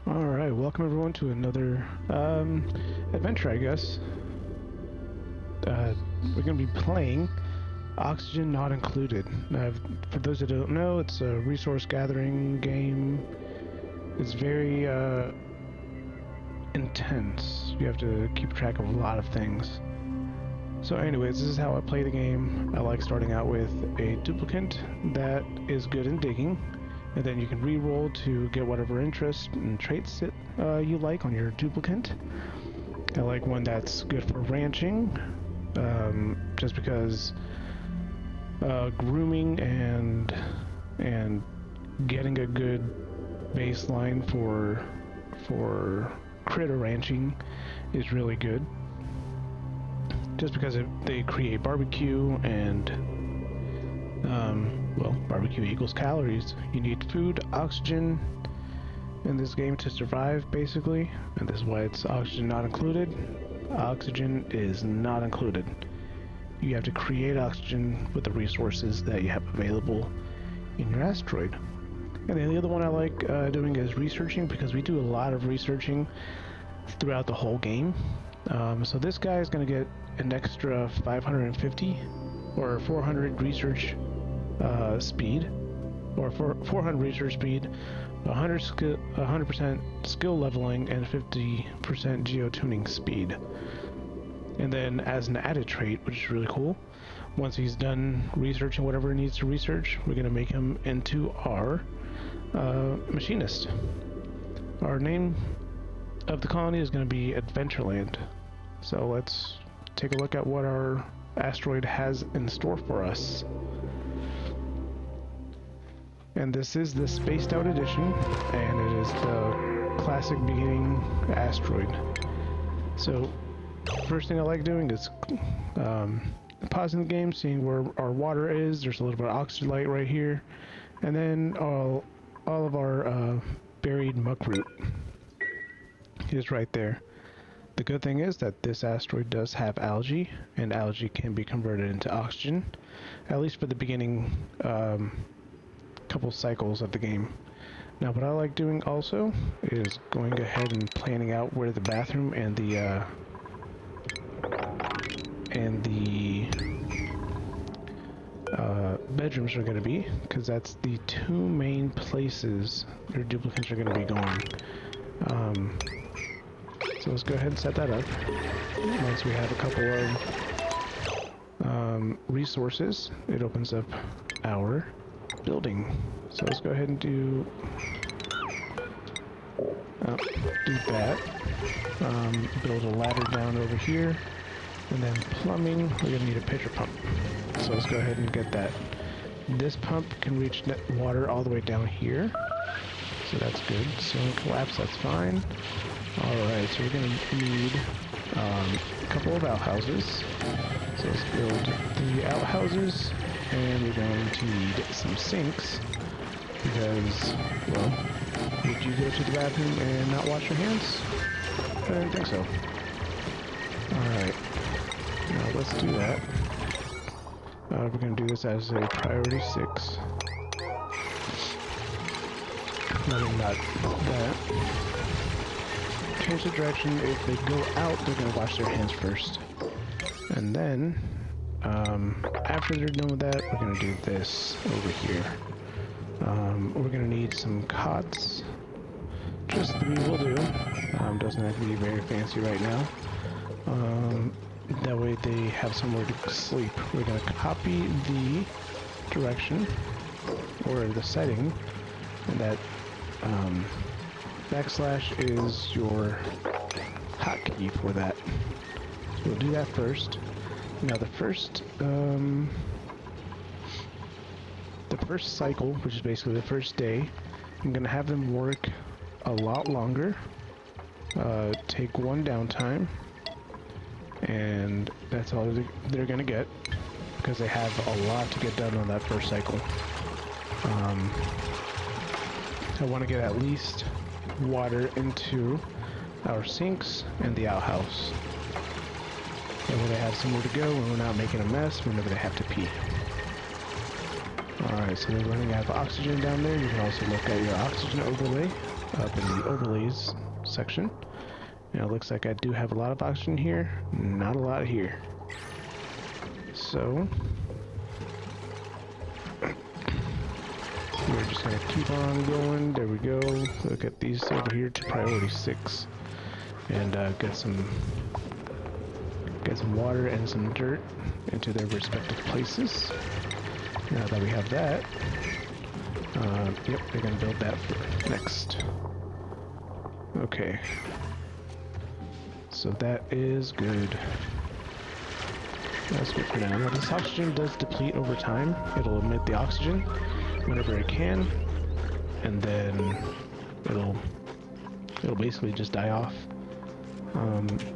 Alright, welcome everyone to another adventure, I guess. We're going to be playing Oxygen Not Included. Now, for those that don't know, it's a resource gathering game. It's very intense. You have to keep track of a lot of things. So anyways, this is how I play the game. I like starting out with a duplicant that is good in digging, and then you can re-roll to get whatever interest and traits that you like on your duplicant. I like one that's good for ranching, just because grooming and getting a good baseline for critter ranching is really good. Just because they create barbecue and well, barbecue equals calories. You need food, oxygen in this game to survive, basically, and this is why it's oxygen not included. Oxygen is not included. You have to create oxygen with the resources that you have available in your asteroid. And then the other one I like doing is researching, because we do a lot of researching throughout the whole game. So this guy is going to get an extra 550 or 400 research speed, or 400 research speed, 100% skill leveling, and 50% geotuning speed. And then as an added trait, which is really cool, once he's done researching whatever he needs to research, we're going to make him into our machinist. Our name of the colony is going to be Adventureland. So let's take a look at what our asteroid has in store for us. And this is the spaced out edition, and it is the classic beginning asteroid. So first thing I like doing is pausing the game, seeing where our water is. There's a little bit of oxygen light right here, and then all of our buried muck root is right there. The good thing is that this asteroid does have algae, and algae can be converted into oxygen, at least for the beginning couple cycles of the game. Now what I like doing also is going ahead and planning out where the bathroom and the bedrooms are going to be, because that's the two main places your duplicates are going to be going. So let's go ahead and set that up. Once we have a couple of resources, it opens up our building. So let's go ahead and do that. Build a ladder down over here, and then plumbing. We're gonna need a pitcher pump. So let's go ahead and get that. This pump can reach net water all the way down here, so that's good. Ceiling collapse, that's fine. Alright, so we're going to need a couple of outhouses. So let's build the outhouses, and we're going to need some sinks, because, well, would you go to the bathroom and not wash your hands? I don't think so. Alright, now let's do that. We're going to do this as a priority 6. No, not that. Change the direction. If they go out, they're going to wash their hands first. And then, after they're done with that, we're going to do this over here. We're going to need some cots. Just 3 will do. Doesn't have to be very fancy right now. That way they have somewhere to sleep. We're going to copy the direction, or the setting, and that backslash is your hotkey for that. So we'll do that first. Now the first cycle, which is basically the first day, I'm gonna have them work a lot longer. Take 1 downtime, and that's all they're gonna get, because they have a lot to get done on that first cycle. I want to get at least water into our sinks and the outhouse. That way they have somewhere to go and we're not making a mess whenever they have to pee. Alright, so they're running out of oxygen down there. You can also look at your oxygen overlay. up in the overlays section. Now it looks like I do have a lot of oxygen here, not a lot here. So we're just gonna keep on going. There we go. Look at these over here to priority 6, and get some water and some dirt into their respective places. Now that we have that, yep, we're gonna build that for next. Okay, so that is good. That's good for now. Now this oxygen does deplete over time. It'll emit the oxygen whenever it can, and then it'll basically just die off,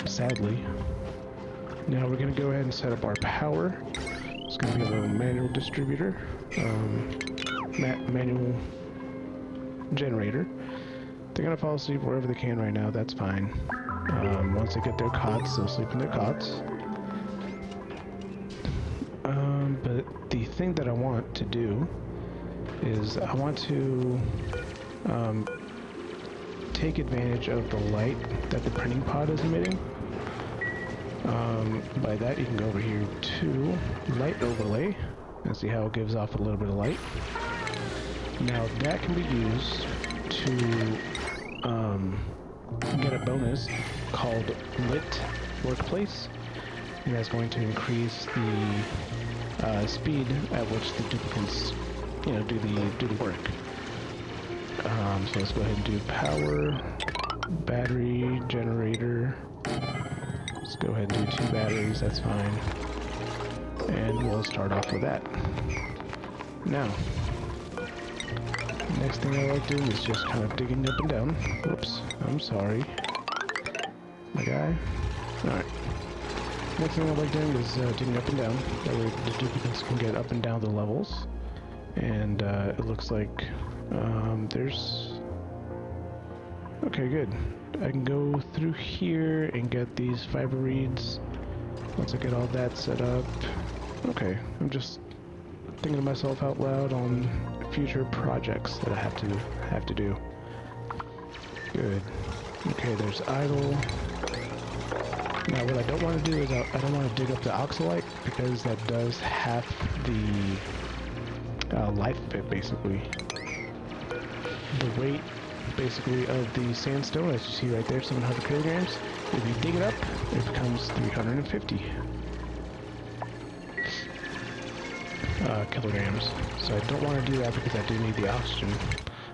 sadly. Now we're gonna go ahead and set up our power. It's gonna be a little manual distributor, manual generator. They're gonna fall asleep wherever they can right now, that's fine. Once they get their cots, they'll sleep in their cots. But the thing that I want to do is I want to take advantage of the light that the printing pod is emitting. By that you can go over here to light overlay and see how it gives off a little bit of light. Now that can be used to get a bonus called Lit Workplace, and that's going to increase the speed at which the duplicates, do the work. So let's go ahead and do power, battery, generator. Let's go ahead and do 2 batteries, that's fine. And we'll start off with that. Now, next thing I like doing is just kind of digging up and down. Whoops, I'm sorry. My guy. Alright. Next thing I like doing is digging up and down. That way the duplicates can get up and down the levels. And it looks like there's... Okay, good. I can go through here and get these fiber reeds. Once I get all that set up. Okay, I'm just thinking to myself out loud on future projects that I have to do. Good. Okay, there's idle. Now what I don't want to do is I don't want to dig up the oxalite because that does half the life of it, basically. The weight basically of the sandstone, as you see right there, 700 kilograms. If you dig it up, it becomes 350 kilograms. So I don't want to do that because I do need the oxygen.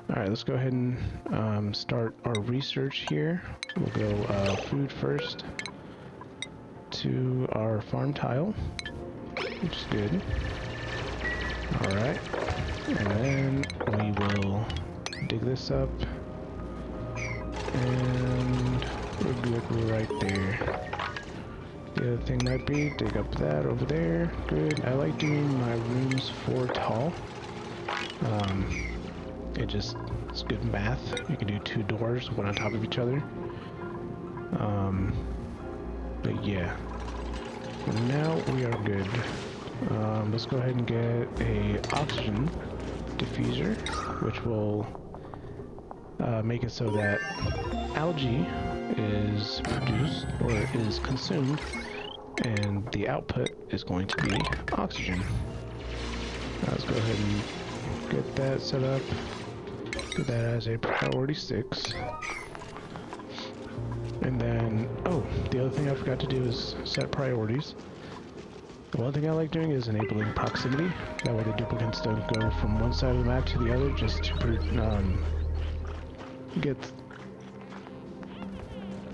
Alright, let's go ahead and start our research here. We'll go food first to our farm tile, which is good. Alright, and then we will dig this up. And we're good right there. The other thing might be dig up that over there. Good. I like doing my rooms 4 tall. It's good math. You can do 2 doors, one on top of each other. But yeah, for now we are good. Let's go ahead and get a oxygen diffuser, which will make it so that algae is produced or is consumed, and the output is going to be oxygen. Now let's go ahead and get that set up. Get that as a priority 6. And then, oh, the other thing I forgot to do is set priorities. The one thing I like doing is enabling proximity. That way the duplicates don't go from one side of the map to the other, just to get...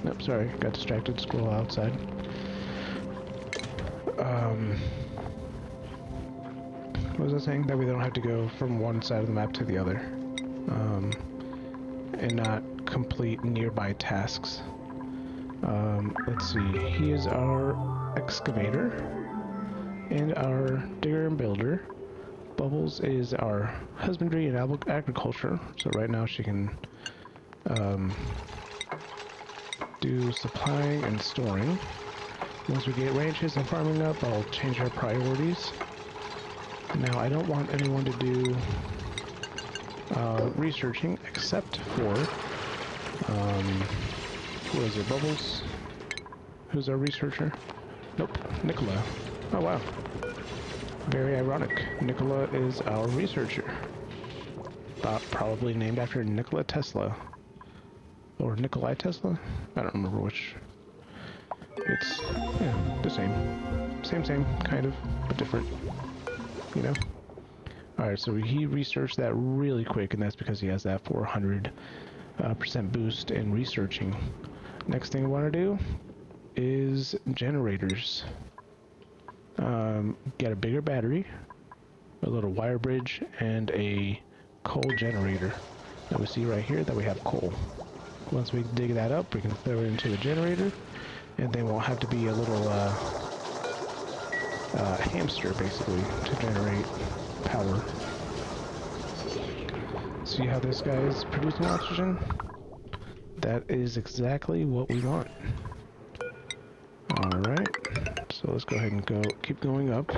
Nope, sorry, got distracted, scroll outside. What was I saying? That way they don't have to go from one side of the map to the other. And not complete nearby tasks. Let's see, he is our excavator and our digger and builder. Bubbles is our husbandry and agriculture, so right now she can do supplying and storing. Once we get ranches and farming up, I'll change our priorities. Now I don't want anyone to do researching except for Who is it? Bubbles? Who's our researcher? Nope, Nikola. Oh wow. Very ironic. Nikola is our researcher. Probably named after Nikola Tesla. Or Nikolai Tesla? I don't remember which. It's, yeah, the same. Same, kind of, but different. You know? Alright, so he researched that really quick, and that's because he has that 400% boost in researching. Next thing I want to do is generators. Get a bigger battery, a little wire bridge, and a coal generator. Now we see right here that we have coal. Once we dig that up, we can throw it into the generator, and then we'll have to be a little hamster, basically, to generate power. See how this guy is producing oxygen? That is exactly what we want. Alright, so let's go ahead and keep going up.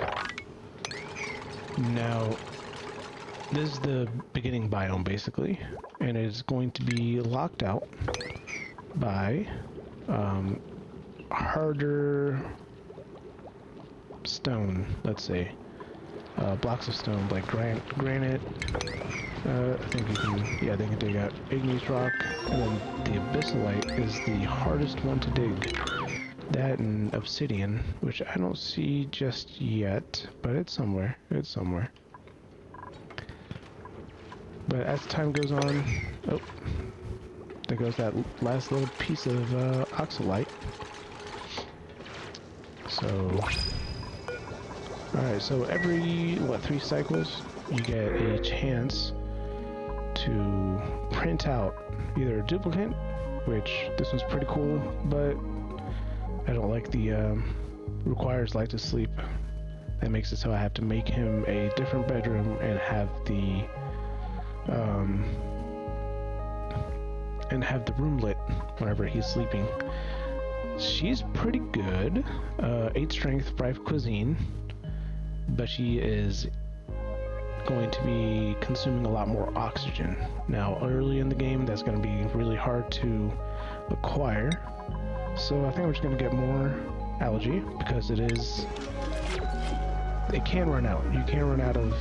Now, this is the beginning biome, basically, and it is going to be locked out by harder stone, let's say. Blocks of stone, like granite. I think you can, yeah, they can dig out igneous rock, and then the abyssalite is the hardest one to dig. That and obsidian, which I don't see just yet, but it's somewhere. It's somewhere. But as time goes on, oh, there goes that last little piece of oxalite. So, alright, so every, 3 cycles, you get a chance to print out either a duplicate, which this one's pretty cool, but I don't like the requires light to sleep. That makes it so I have to make him a different bedroom and have the room lit whenever he's sleeping. She's pretty good. 8 strength, 5 cuisine, but she is going to be consuming a lot more oxygen. Now, early in the game, that's going to be really hard to acquire. So I think I'm just going to get more algae, because it can run out. You can run out of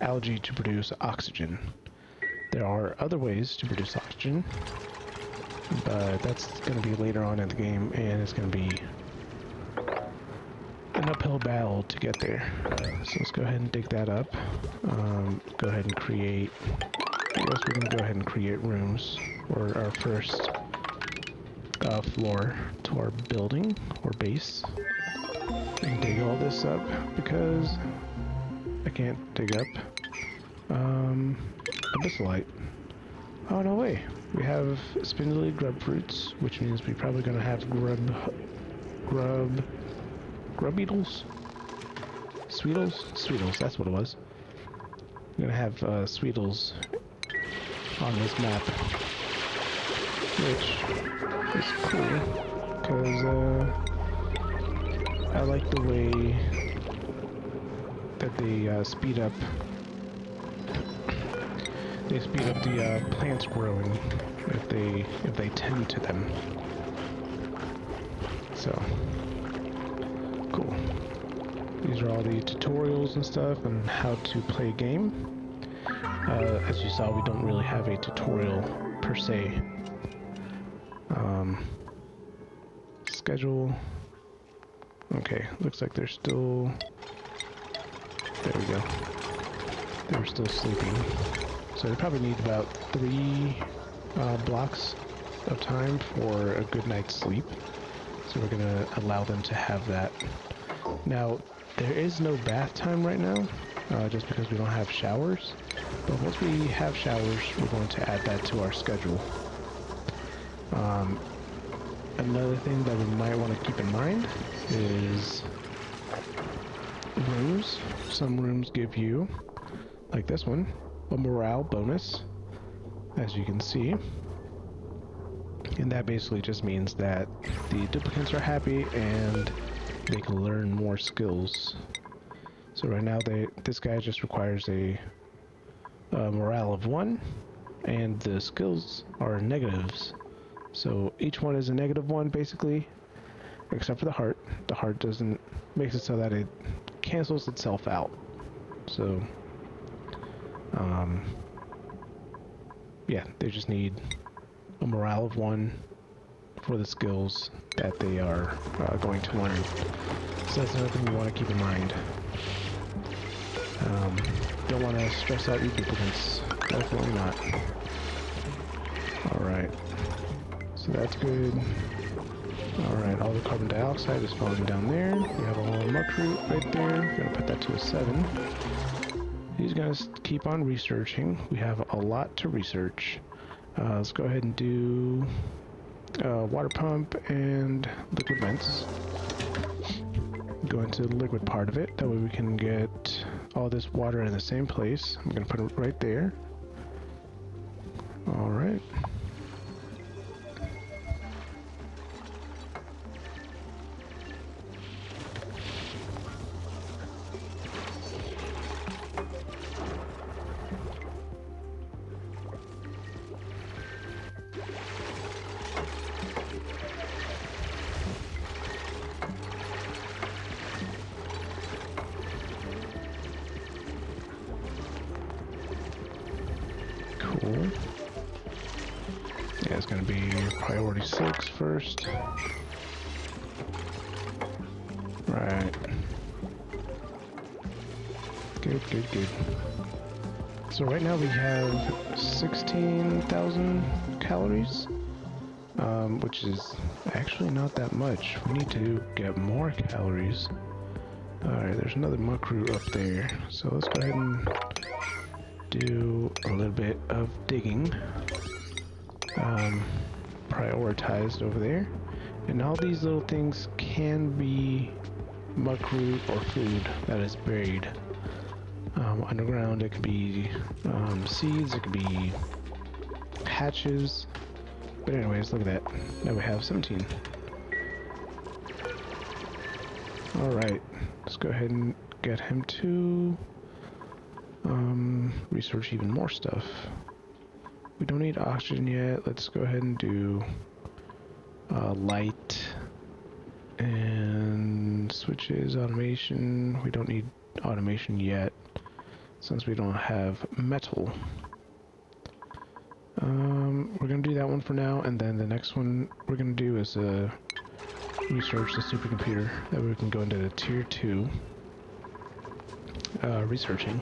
algae to produce oxygen. There are other ways to produce oxygen, but that's going to be later on in the game, and it's going to be an uphill battle to get there. So let's go ahead and dig that up. Go ahead and create, I guess we can go ahead and create rooms, or our first floor to our building, or base. And dig all this up, because I can't dig up abyssalite. Oh, no way. We have spindly grub fruits, which means we're probably going to have grub beetles? Sweetles, that's what it was. We're going to have sweetles on this map, which is cool, because I like the way that they speed up the plants growing if they tend to them. So cool. These are all the tutorials and stuff and how to play a game. As you saw, we don't really have a tutorial per se. Schedule. Okay, looks like they're still... There we go. They're still sleeping. So they probably need about 3 blocks of time for a good night's sleep. So we're gonna allow them to have that. Now, there is no bath time right now, just because we don't have showers. But once we have showers, we're going to add that to our schedule. Another thing that we might want to keep in mind is rooms. Some rooms give you, like this one, a morale bonus, as you can see. And that basically just means that the duplicates are happy and they can learn more skills. So right now this guy just requires a morale of 1, and the skills are negatives. So each one is a -1 basically, except for the heart. The heart doesn't, makes it so that it cancels itself out. So, yeah, they just need a morale of 1 for the skills that they are going to learn. So that's another thing you want to keep in mind. Don't want to stress out your duplicants. Definitely not. Alright. So that's good. Alright, all the carbon dioxide is falling down there. We have a little muckroot right there. We're going to put that to a 7. He's going to keep on researching. We have a lot to research. Let's go ahead and do water pump and liquid vents. Go into the liquid part of it. That way we can get all this water in the same place. I'm going to put it right there. Alright. Cool. Yeah, it's gonna be priority 6 first. Right. Good, good, good. So right now we have 16,000 calories, which is actually not that much. We need to get more calories. Alright, there's another muckroot up there. So let's go ahead and do a little bit of digging. Prioritized over there. And all these little things can be muckroot or food that is buried underground. It could be seeds, it could be hatches. But anyways, look at that. Now we have 17. Alright, let's go ahead and get him to research even more stuff. We don't need oxygen yet. Let's go ahead and do light and switches, automation. We don't need automation yet since we don't have metal. We're gonna do that one for now, and then the next one we're gonna do is research the supercomputer. That way we can go into the tier 2 researching.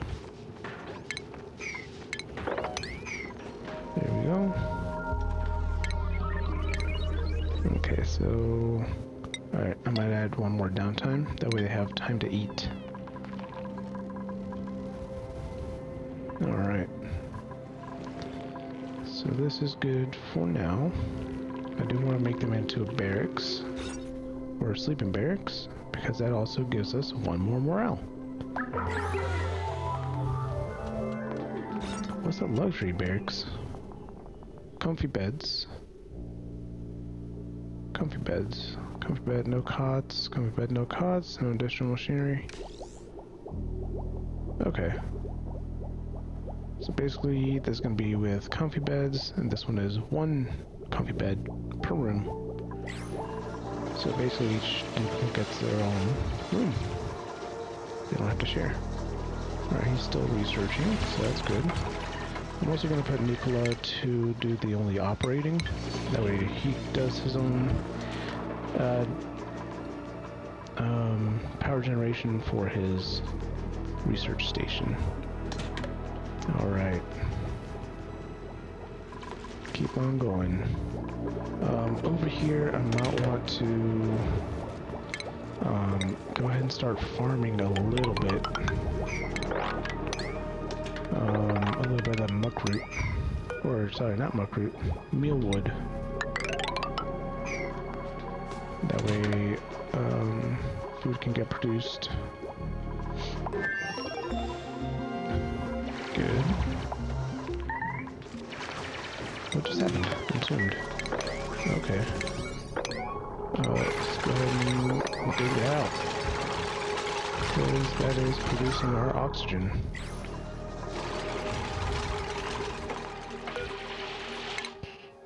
There we go. Okay, so alright, I might add one more downtime. That way they have time to eat. Alright. So this is good for now. I do want to make them into a barracks. Or a sleeping barracks. Because that also gives us 1 more morale. What's that luxury barracks? Comfy beds. Comfy beds. Comfy bed, no cots. Comfy bed, no cots. No additional machinery. Okay. So basically, this is going to be with comfy beds, and this one is 1 comfy bed per room. So basically, each duplicate gets their own room. They don't have to share. Alright, he's still researching, so that's good. I'm also going to put Nikola to do the only operating. That way he does his own power generation for his research station. Alright. Keep on going. Over here I might want to go ahead and start farming a little bit. A little bit of muckroot. Or, sorry, not muckroot. Mealwood. That way, food can get produced. Good. What just happened? Consumed. Okay. Let's go ahead and dig it out. Because that is producing our oxygen.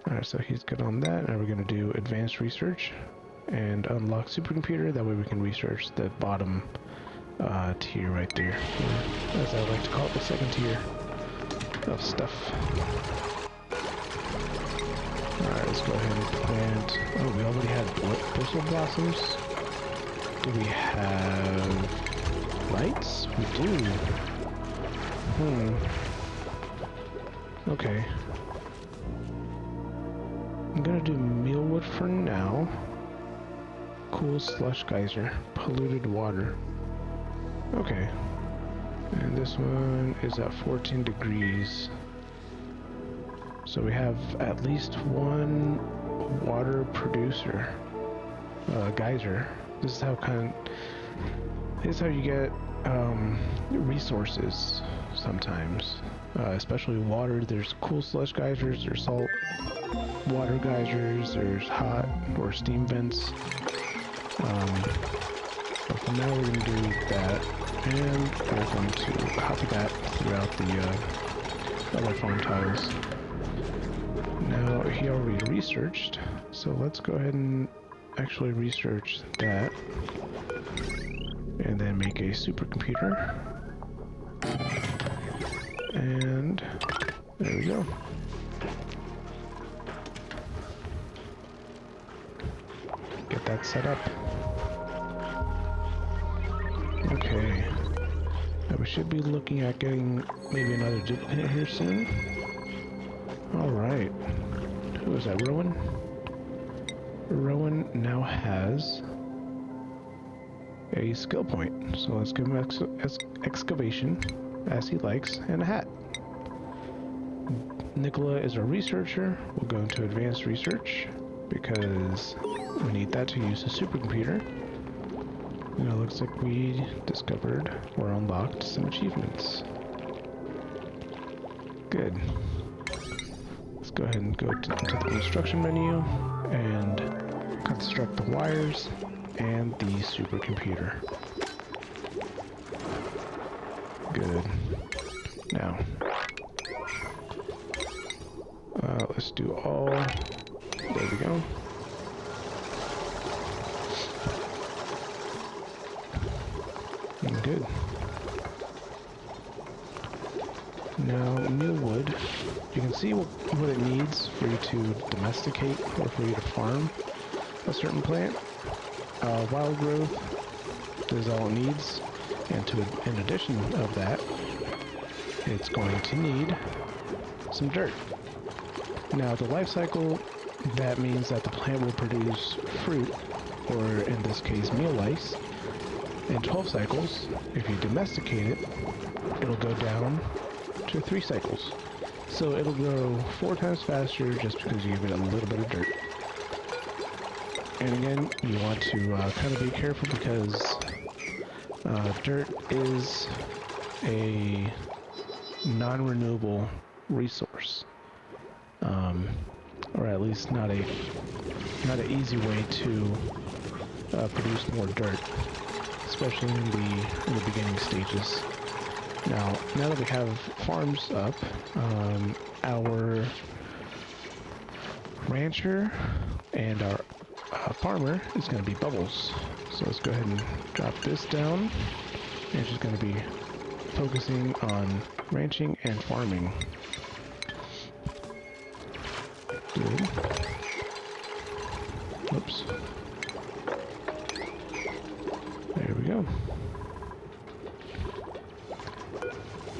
Alright, so he's good on that. Now we're going to do advanced research and unlock supercomputer. That way we can research the bottom tier right there. Or, as I like to call it, the second tier of stuff. Alright, let's go ahead and plant... Oh, we already had bristle blossoms. Do we have lights? We do. Okay. I'm gonna do mealwood for now. Cool slush geyser. Polluted water. Okay. And this one is at 14 degrees. So we have at least one water producer. Geyser. This is how you get resources sometimes. Especially water. There's cool slush geysers, there's salt water geysers, there's hot or steam vents. But for now we're going to do that, and we're going to copy that throughout the other farm tiles. Now he already researched, so let's go ahead and actually research that, and then make a supercomputer. And there we go. Get that set up. Okay. Now we should be looking at getting maybe another duplicate here soon. Alright. Who is that? Rowan? Rowan now has a skill point. So let's give him excavation, as he likes, and a hat. Nicola is a researcher. We'll go into advanced research because we need that to use the supercomputer. And it looks like we discovered or unlocked some achievements. Good. Let's go ahead and go into the construction menu and construct the wires and the supercomputer. Good. Now, let's do all. There we go. Good. Now, mealwood, you can see what it needs for you to domesticate or for you to farm a certain plant. Wild growth is all it needs, and in addition of that, it's going to need some dirt. Now, the life cycle, that means that the plant will produce fruit, or in this case, meal lice, in 12 cycles. If you domesticate it, it'll go down to 3 cycles. So it'll grow 4 times faster just because you give it a little bit of dirt. And again, you want to kind of be careful because dirt is a non-renewable resource. Or at least not an easy way to produce more dirt, especially in the beginning stages. Now that we have farms up, our rancher and our farmer is going to be Bubbles. So let's go ahead and drop this down, and she's going to be focusing on ranching and farming. Good. Whoops. There we go.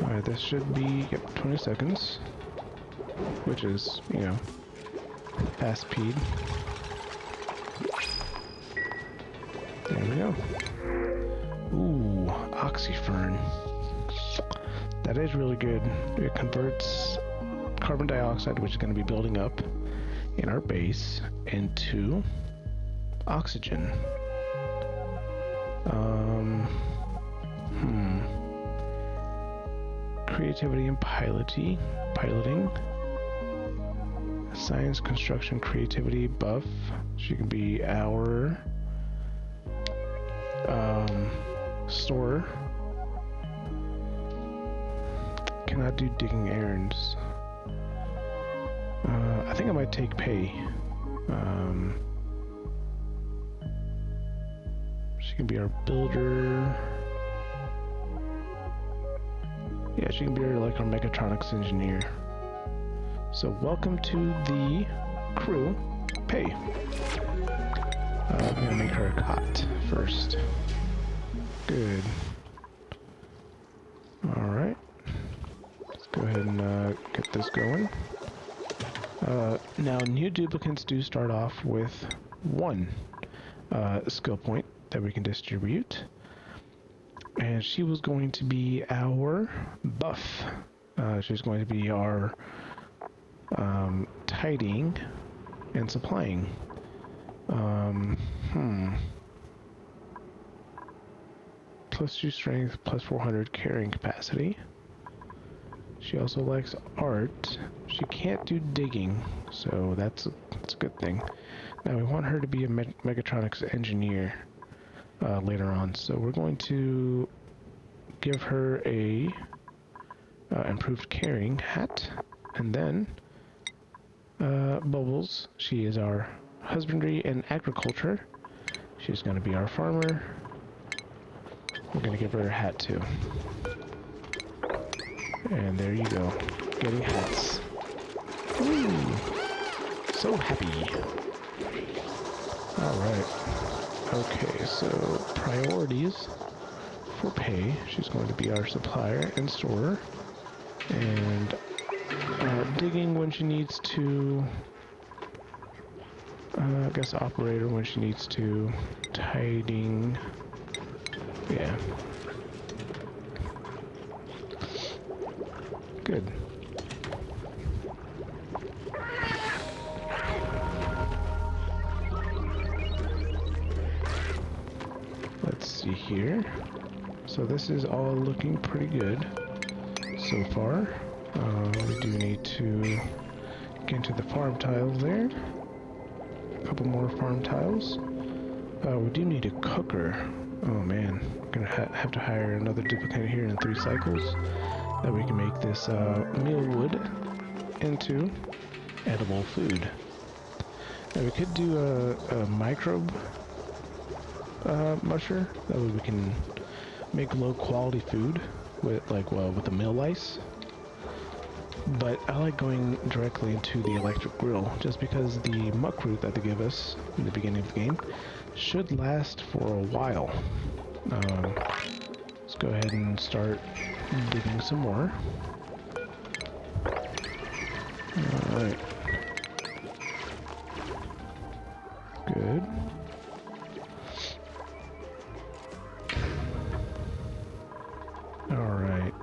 Alright, this should be, 20 seconds. Which is, fast speed. There we go. Ooh, oxyfern. That is really good. It converts carbon dioxide, which is going to be building up in our base, into oxygen. Creativity and piloting. Science, construction, creativity buff. She can be our storer. Cannot do digging errands. I think I might take pay. She can be our builder. Yeah, she can be like our mechatronics engineer. So welcome to the crew. Pay. We're gonna make her a cot first. Good. Alright. Let's go ahead and get this going. Now, new duplicants do start off with one skill point that we can distribute. And she was going to be our buff. She's going to be our tidying and supplying. Plus 2 strength, plus 400 carrying capacity. She also likes art. She can't do digging, so that's a good thing. Now we want her to be a mechatronics engineer later on, so we're going to give her a improved carrying hat, and then Bubbles. She is our husbandry and agriculture. She's going to be our farmer. We're going to give her a hat too. And there you go. Getting hats. Ooh, so happy. Alright. Okay, so priorities for pay. She's going to be our supplier and storer. And digging when she needs to. I guess operator when she needs to. Tidying. Yeah. Good. Let's see here. So this is all looking pretty good so far. We do need to get into the farm tiles there. A couple more farm tiles. We do need a cooker. Oh man, we're gonna have to hire another duplicate here in 3 cycles. That we can make this meal wood into edible food. Now we could do a microbe musher. That way we can make low quality food with with the mill lice. But I like going directly into the electric grill just because the muck root that they give us in the beginning of the game should last for a while. Let's go ahead and start digging some more. Alright. Good. Alright.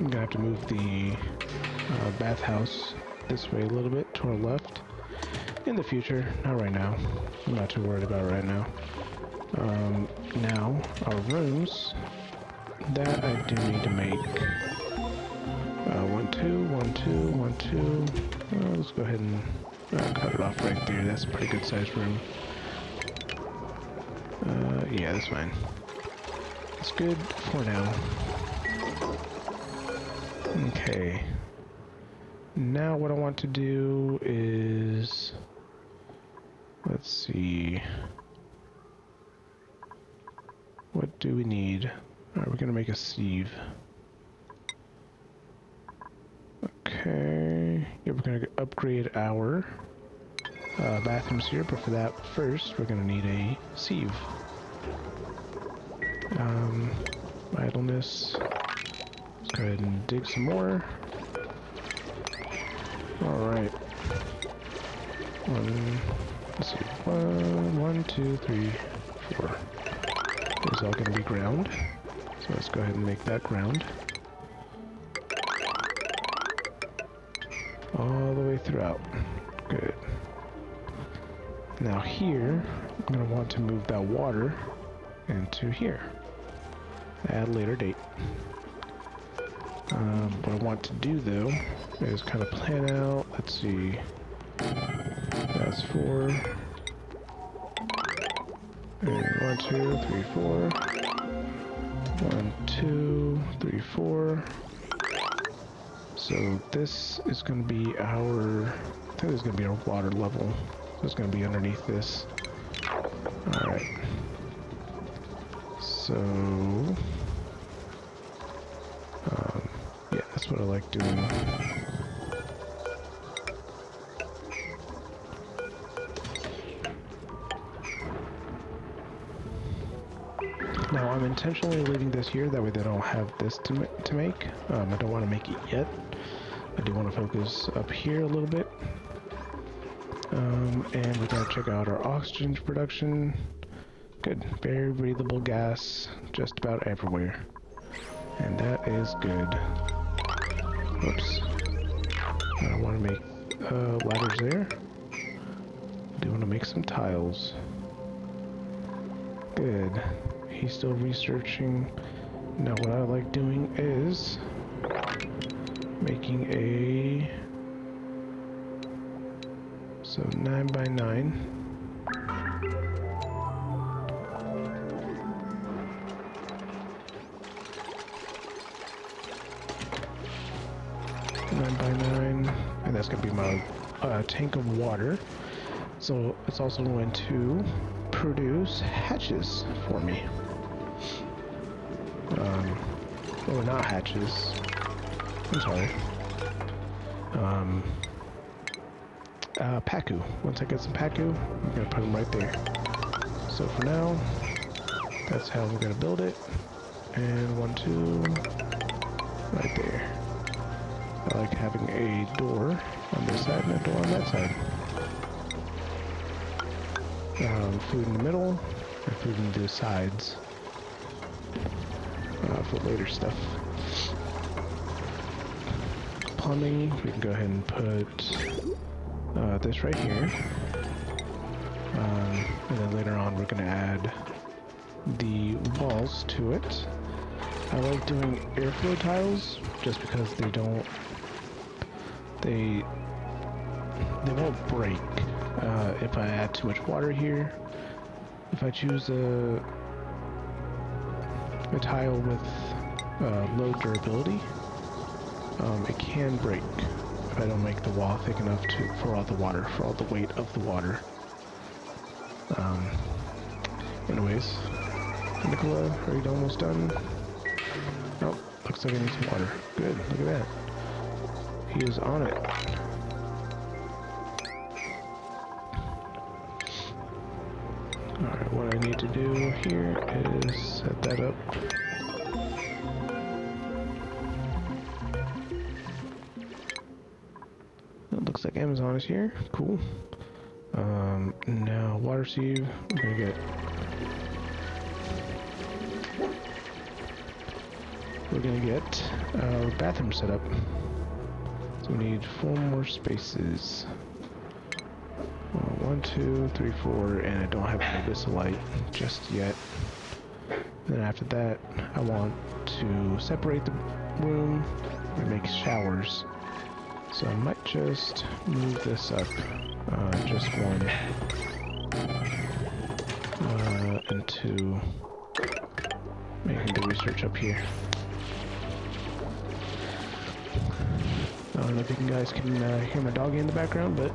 I'm gonna have to move the bathhouse this way a little bit to our left. In the future, not right now. I'm not too worried about it right now. Now, our rooms, that I do need to make. 1, 2, 1, 2, 1, 2. Let's go ahead and cut it off right there. That's a pretty good sized room. Yeah, that's fine. It's good for now. Okay. Now what I want to do is... Let's see... What do we need? Alright, we're gonna make a sieve. Okay... Yeah, we're gonna upgrade our bathrooms here, but for that first, we're gonna need a sieve. Idleness. Let's go ahead and dig some more. Alright. Let's see. 1, 2, 3, 4. It's all going to be ground. So let's go ahead and make that ground. All the way throughout. Good. Now here, I'm going to want to move that water into here. At a later date. What I want to do though is kind of plan out. Let's see. That's 4. And 1, 2, 3, 4. 1, 2, 3, 4. So this is going to be our, I think this is going to be our water level. So it's going to be underneath this. Alright. So, yeah, that's what I like doing. Now, I'm intentionally leaving this here, that way they don't have this to make. I don't want to make it yet. I do want to focus up here a little bit. And we're going to check out our oxygen production. Good. Very breathable gas just about everywhere. And that is good. Whoops. I don't want to make ladders there. I do want to make some tiles. Good. He's still researching. Now what I like doing is making a 9 by 9. And that's going to be my tank of water. So it's also going to produce hatches for me. Or not hatches. I'm sorry. Paku. Once I get some Paku, I'm going to put them right there. So for now, that's how we're going to build it. And 1, 2, right there. I like having a door on this side and a door on that side. Food in the middle, and food in the sides. For later stuff. Plumbing, we can go ahead and put this right here. And then later on we're going to add the walls to it. I like doing airflow tiles just because they won't break if I add too much water here. If I choose a tile with low durability, it can break if I don't make the wall thick enough for all the weight of the water. Anyways, Nicola, are you almost done? Oh, looks like I need some water. Good, look at that. He is on it. Alright, what I need to do here is set that up. It looks like Amazon is here. Cool. Now water sieve, we're gonna get our bathroom set up. So we need 4 more spaces. 1, 2, 3, 4, and I don't have an abyssalite just yet. Then after that, I want to separate the room and make showers. So I might just move this up just one into making the research up here. I don't know if you guys can hear my doggy in the background, but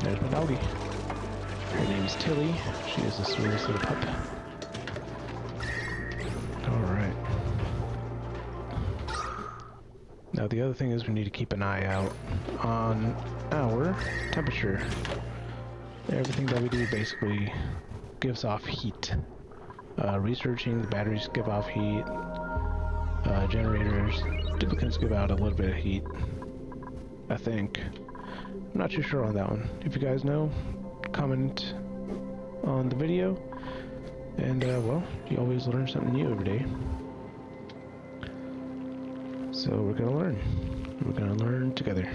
there's my doggy. Her name's Tilly. She is the sweetest little pup. Alright. Now the other thing is we need to keep an eye out on our temperature. Everything that we do basically gives off heat. Researching, the batteries give off heat. Generators, duplicates give out a little bit of heat. I think. I'm not too sure on that one. If you guys know, comment on the video. And, well, you always learn something new every day. So we're gonna learn. We're gonna learn together.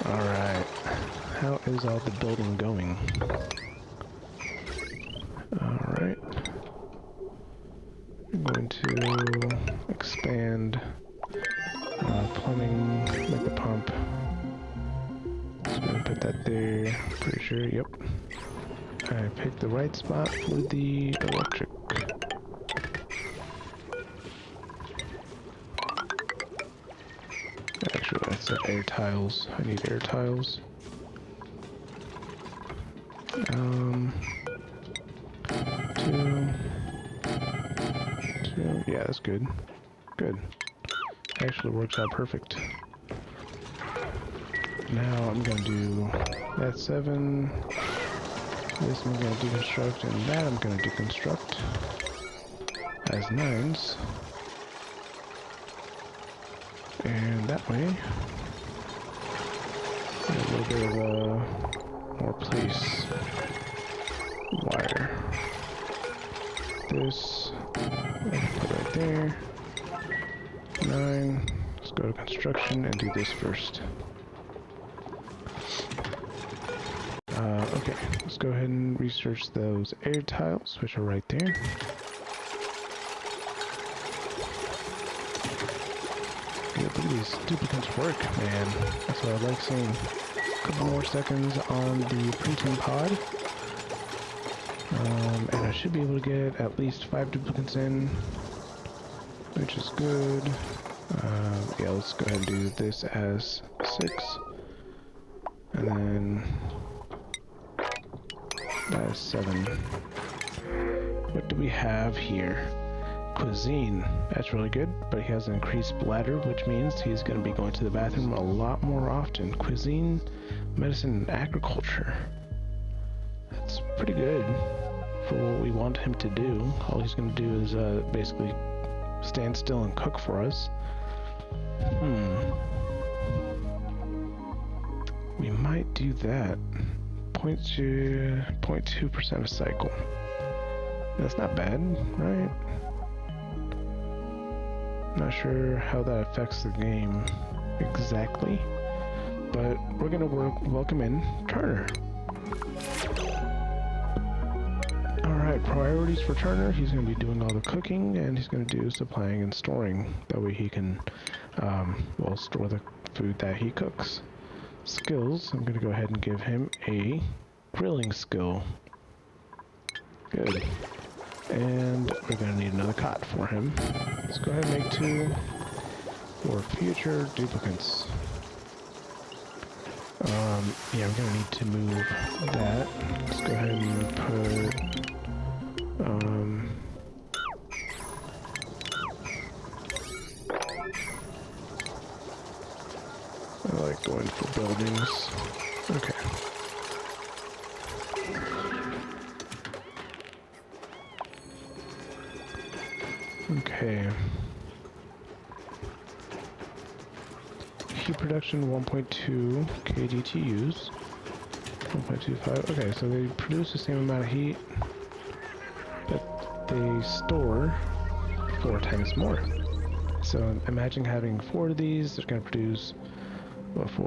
Alright, how is is all the building going? Alright. I'm going to expand plumbing, make the pump. Just gonna put that there, pretty sure, yep. I picked the right spot for the electric. Actually, I said air tiles. I need air tiles. Two. Yeah, that's good. Good. Actually works out perfect. Now I'm gonna do that 7. This I'm gonna deconstruct, and that I'm gonna deconstruct as 9s. And that way, a little bit of more place wire. This, put right there. 9. Let's go to construction and do this first. Okay, let's go ahead and research those air tiles, which are right there. Yeah, look at these duplicates work, man. That's what I like seeing. A couple more seconds on the printing pod. And I should be able to get at least 5 duplicates in, which is good. Yeah, let's go ahead and do this as 6. And then that is 7. What do we have here? Cuisine. That's really good, but he has an increased bladder, which means he's going to be going to the bathroom a lot more often. Cuisine, medicine, and agriculture. That's pretty good for what we want him to do. All he's going to do is basically stand still and cook for us. We might do that. 0.2% a cycle. That's not bad, right? Not sure how that affects the game exactly, but we're gonna welcome in Turner. Alright, priorities for Turner. He's gonna be doing all the cooking, and he's gonna do supplying and storing. That way he can, well, store the food that he cooks. Skills, I'm gonna go ahead and give him a grilling skill. Good. And we're gonna need another cot for him. Let's go ahead and make 2 for future duplicates. Yeah, I'm gonna need to move that. Let's go ahead and put, I like going for buildings. Okay. Okay. Heat production 1.2 kDTUs. 1.25. Okay, so they produce the same amount of heat, but they store 4 times more. So imagine having 4 of these. They're going to produce 5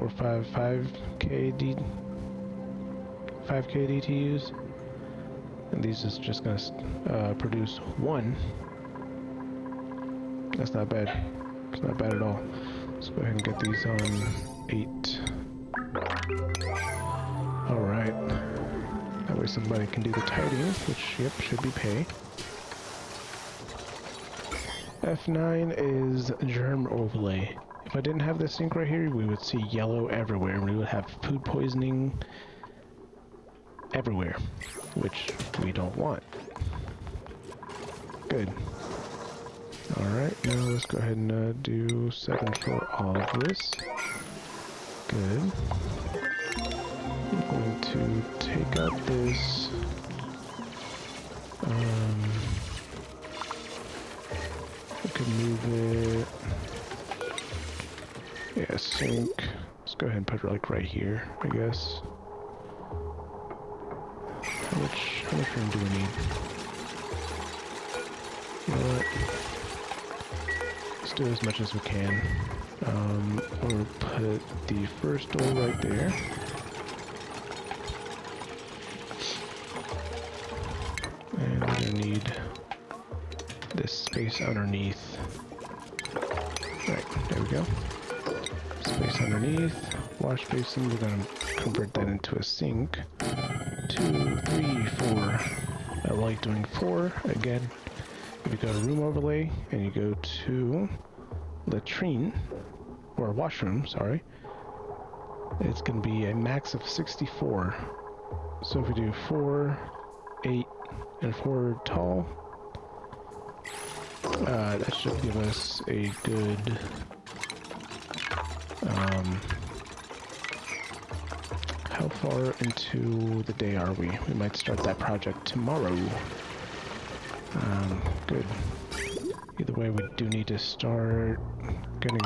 kDTUs, and these is just going to produce 1. That's not bad. It's not bad at all. Let's go ahead and get these on 8. Alright. That way somebody can do the tidying, which, yep, should be pay. F9 is germ overlay. If I didn't have this sink right here, we would see yellow everywhere, and we would have food poisoning everywhere, which we don't want. Good. Alright, now let's go ahead and do 7 for all of this. Good. I'm going to take out this. We could move it. Yeah, sink. Let's go ahead and put it like right here, I guess. How much room do we need? You know what? Let's do as much as we can. Or put the first door right there. need this space underneath. Right, there we go. Space underneath. Wash basin, we're gonna convert that into a sink. 2, 3, 4. I like doing 4. Again, if you go to room overlay and you go to latrine, or washroom, sorry, it's gonna be a max of 64. So if we do 4, 8, and 4 tall, that should give us a good how far into the day are we? We might start that project tomorrow. Good. Either way, we do need to start getting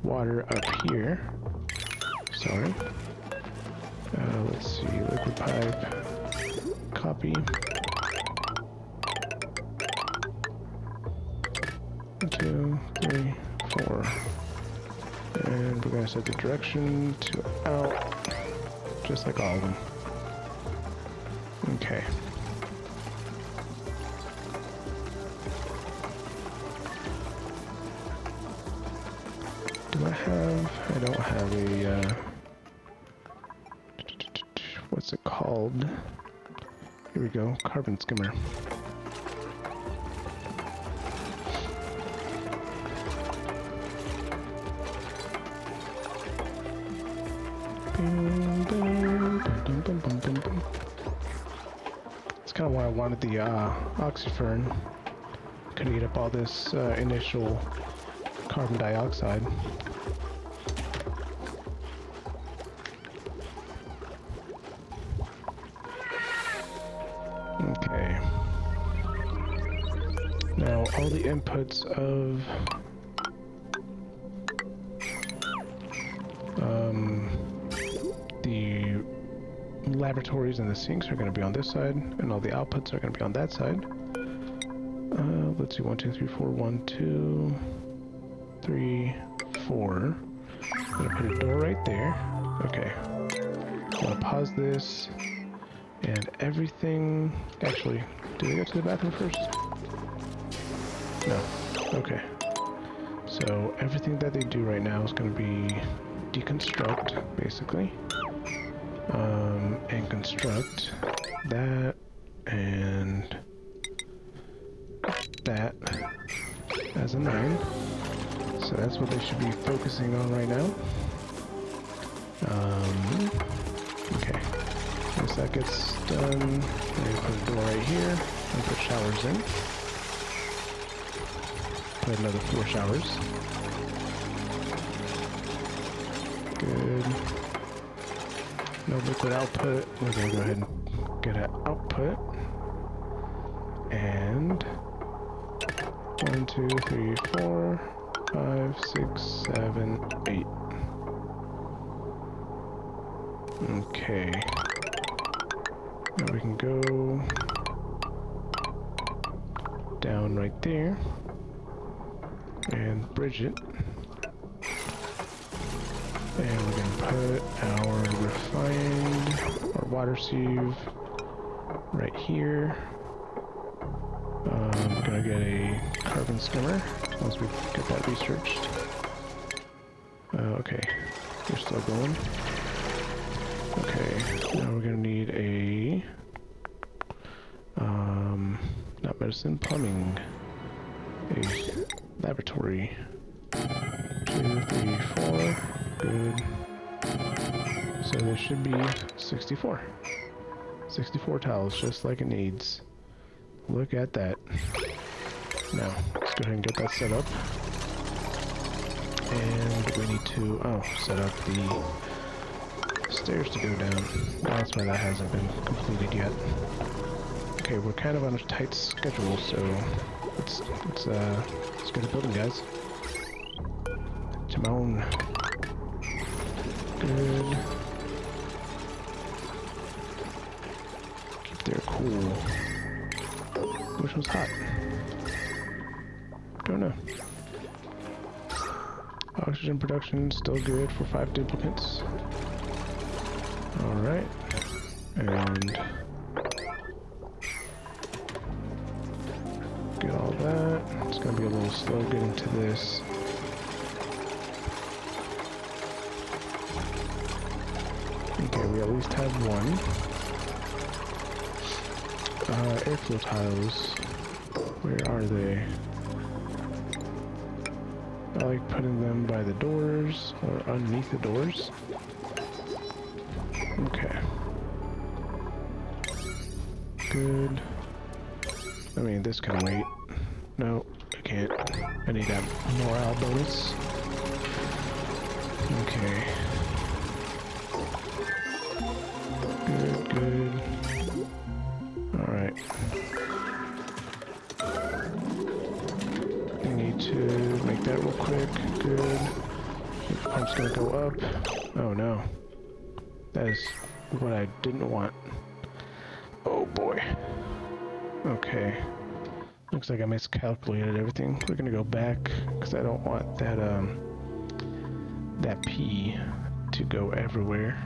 water up here. Sorry. Let's see, liquid pipe, copy. 2, 3, 4. And we're gonna set the direction to out, just like all of them. Okay. Do I have, I don't have a, what's it called? Here we go, carbon skimmer. That's kind of why I wanted the oxyfern. Could eat up all this initial carbon dioxide. Okay. Now all the inputs of the laboratories and the sinks are going to be on this side, and all the outputs are going to be on that side. Let's see, 1, 2, 3, 4, 1, 2, 3, 4. I'm going to put a door right there. Okay. I'm going to pause this, and everything... Actually, do they go to the bathroom first? No. Okay. So everything that they do right now is going to be deconstruct, basically. And construct that and that as a 9. So that's what they should be focusing on right now. Okay. Once that gets done, we're gonna put a door right here and put showers in. Put another 4 showers. Good. No liquid output. We're gonna go ahead and get an output. And 1, 2, 3, 4, 5, 6, 7, 8. Okay. Now we can go down right there and bridge it. And we're going to put our refined, or water sieve, right here. We're going to get a carbon skimmer once we get that researched. Okay, we're still going. Okay, now we're going to need a, not medicine, plumbing, a laboratory. 2, 3, 4. Good. So there should be 64. 64 tiles, just like it needs. Look at that. Now, let's go ahead and get that set up. And we need to, set up the stairs to go down. That's why that hasn't been completed yet. Okay, we're kind of on a tight schedule, so let's get to building, guys. Come on. Good. Keep their cool. Which was hot? Don't know. Oxygen production still good for 5 duplicates. Alright. And into this. Okay, we at least have one. Airflow tiles. Where are they? I like putting them by the doors or underneath the doors. Okay. Good. I mean, this can wait. No, I can't. I need that morale bonus. Okay. Good, good. Alright. I need to make that real quick. Good. The pump's gonna go up. Oh no. That is what I didn't want. Oh boy. Okay. Looks like I miscalculated everything. We're gonna go back because I don't want that that P to go everywhere.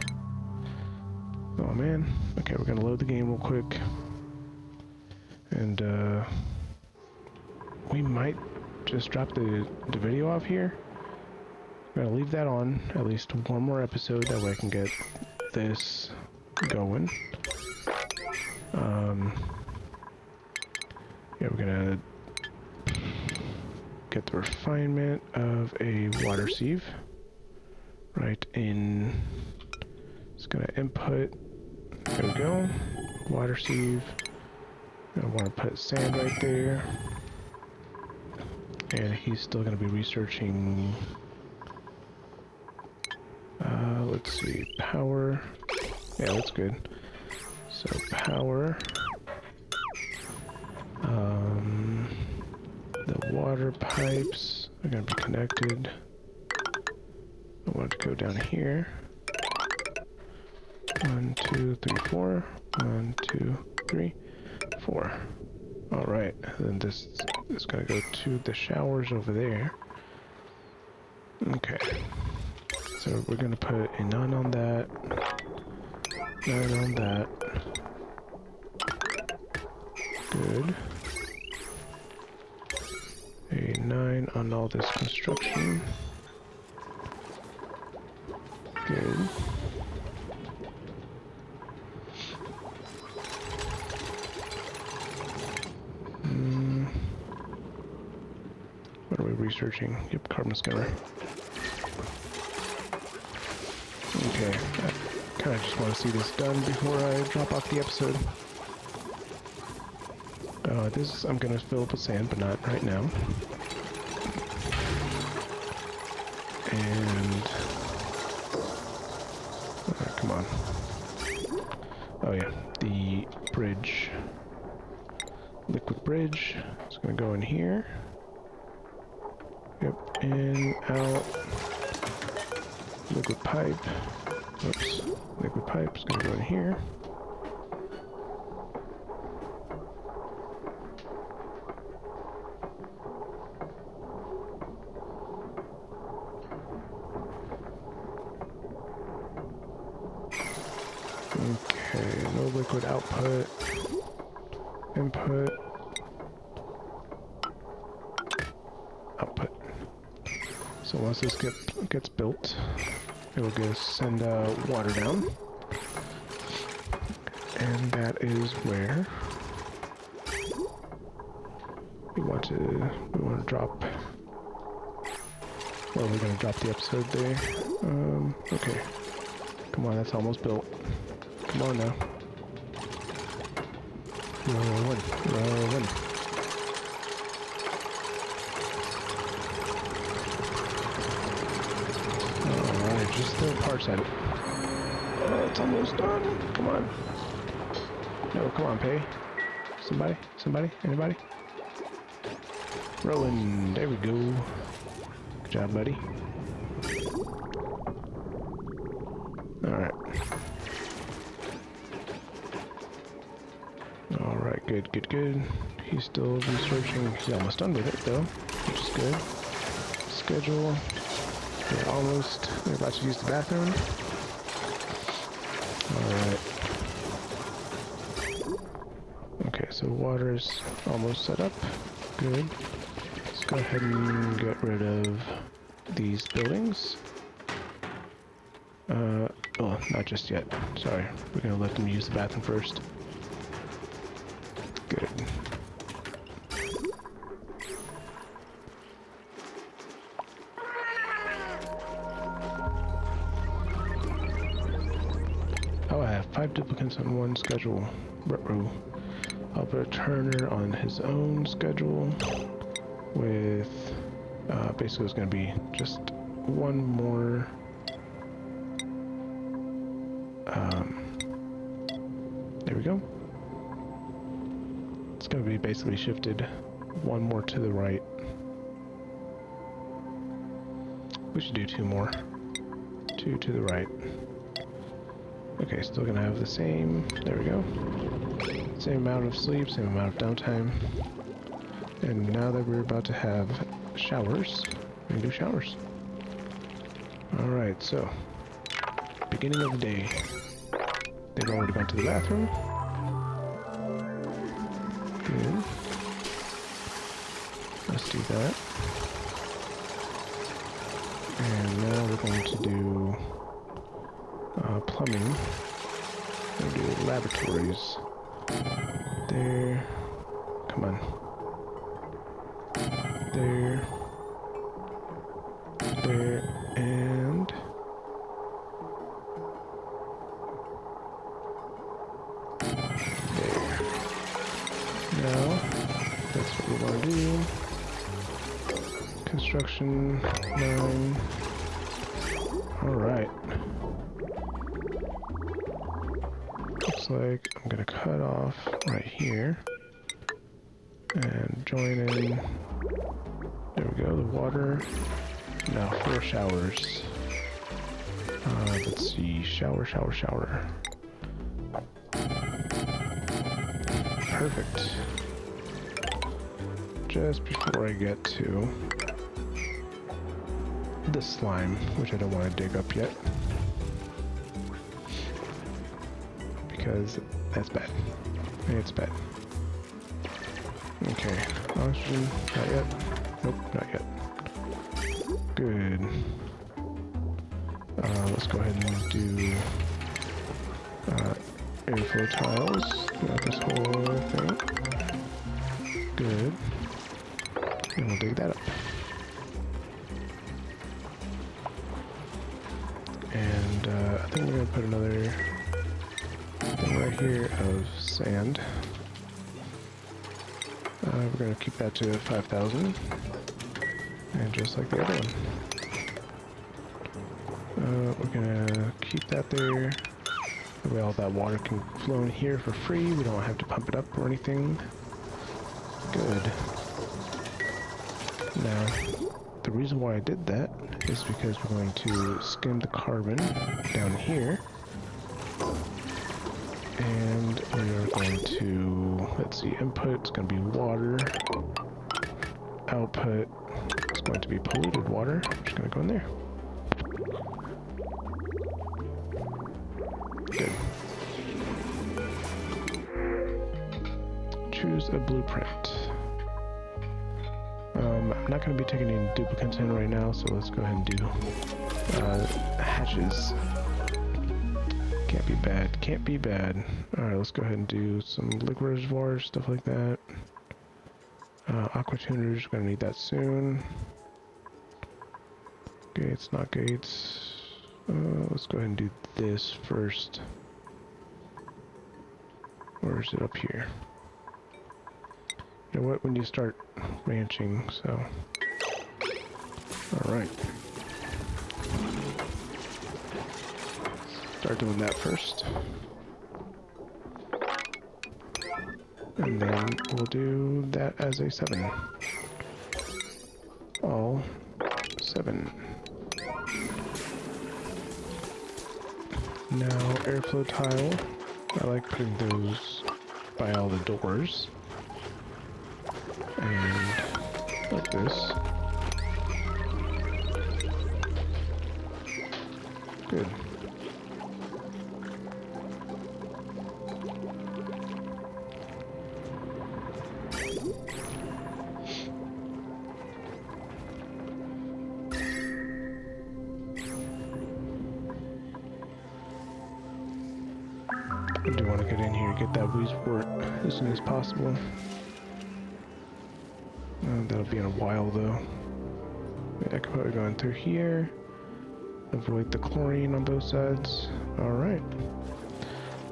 Oh man. Okay, we're gonna load the game real quick. And we might just drop the video off here. I'm gonna leave that on at least one more episode, that way I can get this going. Yeah, we're gonna get the refinement of a water sieve right in. It's gonna input. There we go. Water sieve. I want to put sand right there. And he's still gonna be researching. Let's see, power. Yeah, that's good. So power. The water pipes are going to be connected. I want to go down here. 1, 2, 3, 4. 1, 2, 3, 4. Alright, then this is going to go to the showers over there. Okay. So we're going to put a none on that. None on that. Good. A 9 on all this construction. Good. What are we researching? Yep, carbon scanner. Okay, I kind of just want to see this done before I drop off the episode. This I'm gonna fill up with sand, but not right now. And come on. Oh yeah, the bridge, liquid bridge. It's gonna go in here. Yep, in, out. Liquid pipe. Oops, liquid pipe's gonna go in here. Okay, no liquid output. Input. Output. So once this gets built, it will just send water down. And that is where we want to drop. Well, we're gonna drop the episode there. Okay. Come on, that's almost built. Come on now. Rolling. Alright, just throw parts at it. Oh, it's almost done. Come on. No, come on, Pay. Somebody, anybody? Rolling. There we go. Good job, buddy. Alright. Alright, good. He's still researching. He's almost done with it, though, which is good. Schedule. They're about to use the bathroom. Alright. Okay, so water's almost set up. Good. So go ahead and get rid of these buildings. Oh, not just yet. Sorry. We're gonna let them use the bathroom first. Good. Oh, I have 5 duplicates on one schedule. Ruh-roh. I'll put a Turner on his own schedule with, basically it's going to be just one more, there we go. It's going to be basically shifted one more to the right. We should do 2 more. 2 to the right. Okay, still going to have the same, there we go. Same amount of sleep, same amount of downtime. And now that we're about to have showers, we can do showers. Alright, so, beginning of the day. They've already gone to the bathroom. Good. Let's do that. And now we're going to do plumbing. We're going to do laboratories. There. Come on. There. There. And... there. Now, that's what we want to do. Construction 9. Alright. Looks like I'm gonna cut off right here and join in. There we go, the water. Now 4 showers. Let's see, shower. Perfect. Just before I get to the slime, which I don't want to dig up yet. Because that's bad. It's bad. Okay, oxygen, not yet. Nope, not yet. Good. Let's go ahead and do airflow tiles. Not this whole thing. Good. And we'll dig that up. And I think we're going to put another thing right here of sand. We're going to keep that to 5,000. And just like the other one. We're going to keep that there. That way all that water can flow in here for free. We don't have to pump it up or anything. Good. Now, the reason why I did that is because we're going to skim the carbon down here. And we are going to, let's see, input is going to be water. Output is going to be polluted water. I'm just going to go in there. Good. Choose a blueprint. I'm not going to be taking any duplicates in right now, so let's go ahead and do hatches. Can't be bad, can't be bad. Alright, let's go ahead and do some liquid reservoirs, stuff like that. Aqua tuners, gonna need that soon. Gates, not gates. Let's go ahead and do this first. Or is it up here? You know what, when you start ranching, so. Alright. Start doing that first. And then we'll do that as a 7. All 7. Now, airflow tile. I like putting those by all the doors. And like this. Good. I do want to get in here, get that wort as soon as possible. That'll be in a while though. I could probably go in through here. Avoid the chlorine on both sides. Alright.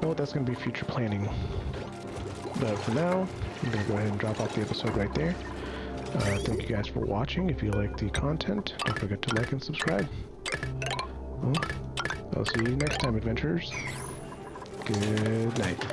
Well, that's going to be future planning. But for now, I'm going to go ahead and drop off the episode right there. Thank you guys for watching. If you like the content, don't forget to like and subscribe. Well, I'll see you next time, adventurers. Good night.